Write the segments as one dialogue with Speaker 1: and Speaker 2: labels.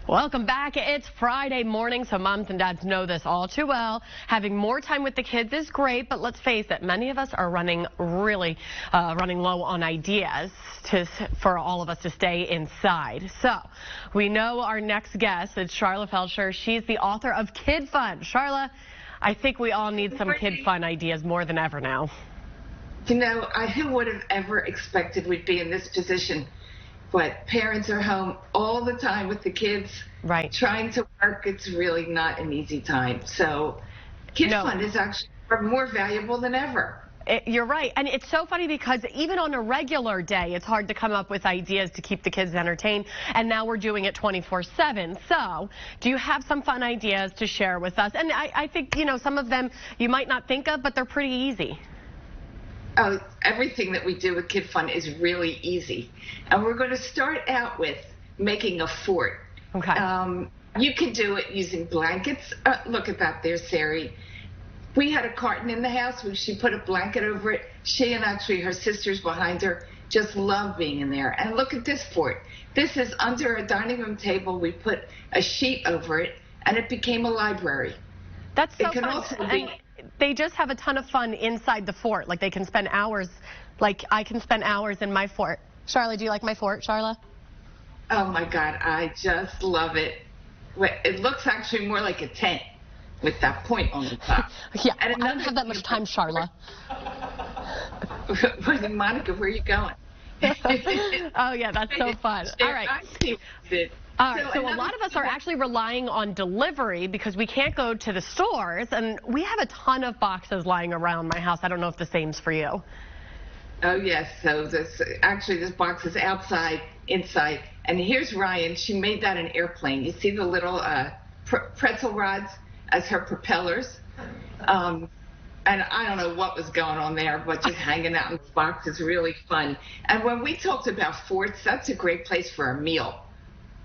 Speaker 1: Welcome back. It's Friday morning, so moms and dads know this all too well. Having more time with the kids is great, but let's face it, many of us are running low on ideas for all of us to stay inside. So we know our next guest is Sharla Feldscher. She's the author of KIDFUN. Sharla, I think we all need some KIDFUN ideas more than ever now.
Speaker 2: You know, who would have ever expected we'd be in this position? But parents are home all the time with the kids,
Speaker 1: right?
Speaker 2: Trying to work. It's really not an easy time. So KIDFUN is actually more valuable than ever.
Speaker 1: You're right. And it's so funny because even on a regular day, it's hard to come up with ideas to keep the kids entertained. And now we're doing it 24/7. So do you have some fun ideas to share with us? And I think, you know, some of them you might not think of, but they're pretty easy.
Speaker 2: Oh, everything that we do with KIDFUN is really easy. And we're going to start out with making a fort.
Speaker 1: Okay.
Speaker 2: You can do it using blankets. Look at that there, Sari. We had a carton in the house where she put a blanket over it. She and actually her sisters behind her just love being in there. And look at this fort. This is under a dining room table. We put a sheet over it, and it became a library.
Speaker 1: That's so
Speaker 2: fun. It can also be...
Speaker 1: They just have a ton of fun inside the fort. Like they can spend hours, like I can spend hours in my fort. Sharla, do you like my fort, Sharla?
Speaker 2: Oh my God, I just love it. It looks actually more like a tent with that point on the top.
Speaker 1: Yeah, and I don't have that much time, Sharla.
Speaker 2: Monica, where are you going?
Speaker 1: Oh yeah, that's so fun. All right. All right, so a lot of us are actually relying on delivery because we can't go to the stores, and we have a ton of boxes lying around my house. I don't know if the same's for you.
Speaker 2: Oh, yes. So this box is outside, inside. And here's Ryan. She made that an airplane. You see the little pretzel rods as her propellers? And I don't know what was going on there, but just hanging out in the box is really fun. And when we talked about forts, that's a great place for a meal.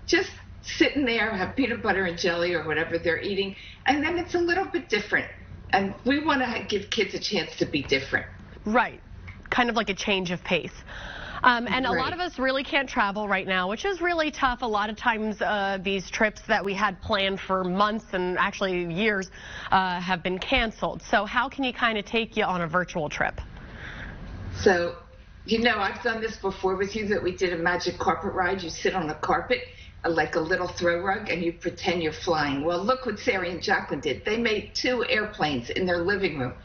Speaker 2: Just sitting there, have peanut butter and jelly or whatever they're eating, and then it's a little bit different. And we want to give kids a chance to be different.
Speaker 1: Right. Kind of like a change of pace. And a lot of us really can't travel right now, which is really tough. A lot of times these trips that we had planned for months and actually years have been canceled. So how can you kind of take you on a virtual trip?
Speaker 2: So, you know, I've done this before with you, that we did a magic carpet ride. You sit on a carpet like a little throw rug, and you pretend you're flying. Well, look what Sari and Jacqueline did. They made 2 airplanes in their living room.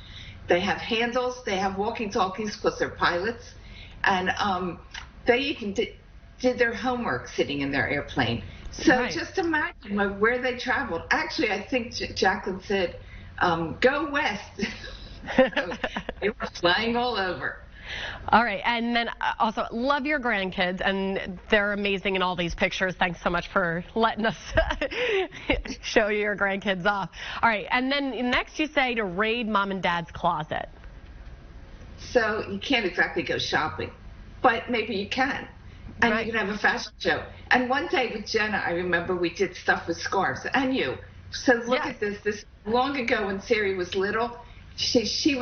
Speaker 2: They have handles, they have walkie-talkies because they're pilots, and they even did their homework sitting in their airplane. So just imagine where they traveled. Actually, I think Jacqueline said, go west. They were flying all over.
Speaker 1: All right, and then also love your grandkids, and they're amazing in all these pictures. Thanks so much for letting us show you your grandkids off. All right, and then next you say to raid mom and dad's closet.
Speaker 2: So you can't exactly go shopping, but maybe you can. And you can have a fashion show. And one day with Jenna, I remember we did stuff with scarves, and you. So look at this. This long ago when Sari was little, she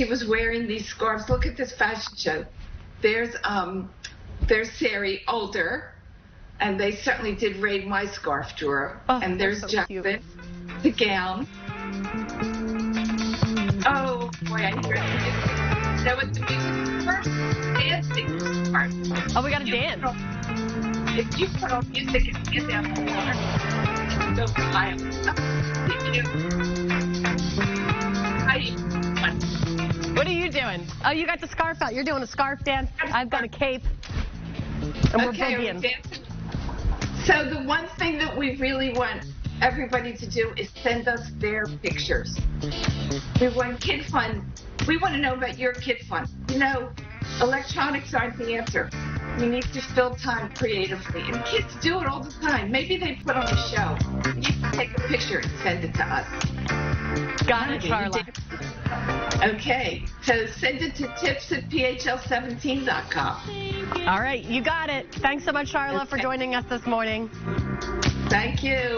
Speaker 2: was wearing these scarves. Look at this fashion show. There's Sari, older, and they certainly did raid my scarf drawer. Oh, and there's so Jacqueline, the gown. Oh boy, I hear it. Know what the music first? Dancing part.
Speaker 1: Oh, we got to dance.
Speaker 2: If you put on music and get down the water, go high.
Speaker 1: What are you doing? Oh, you got the scarf out. You're doing a scarf dance. I've got a cape. And we're boogieing.
Speaker 2: So the one thing that we really want everybody to do is send us their pictures. We want KIDFUN. We want to know about your KIDFUN. You know, electronics aren't the answer. We need to fill time creatively. And kids do it all the time. Maybe they put on a show. You can take a picture and send it to us.
Speaker 1: Got it, Sharla.
Speaker 2: Okay, so send it to tips@phl17.com.
Speaker 1: All right, you got it. Thanks so much, Sharla, for joining us this morning.
Speaker 2: Thank you.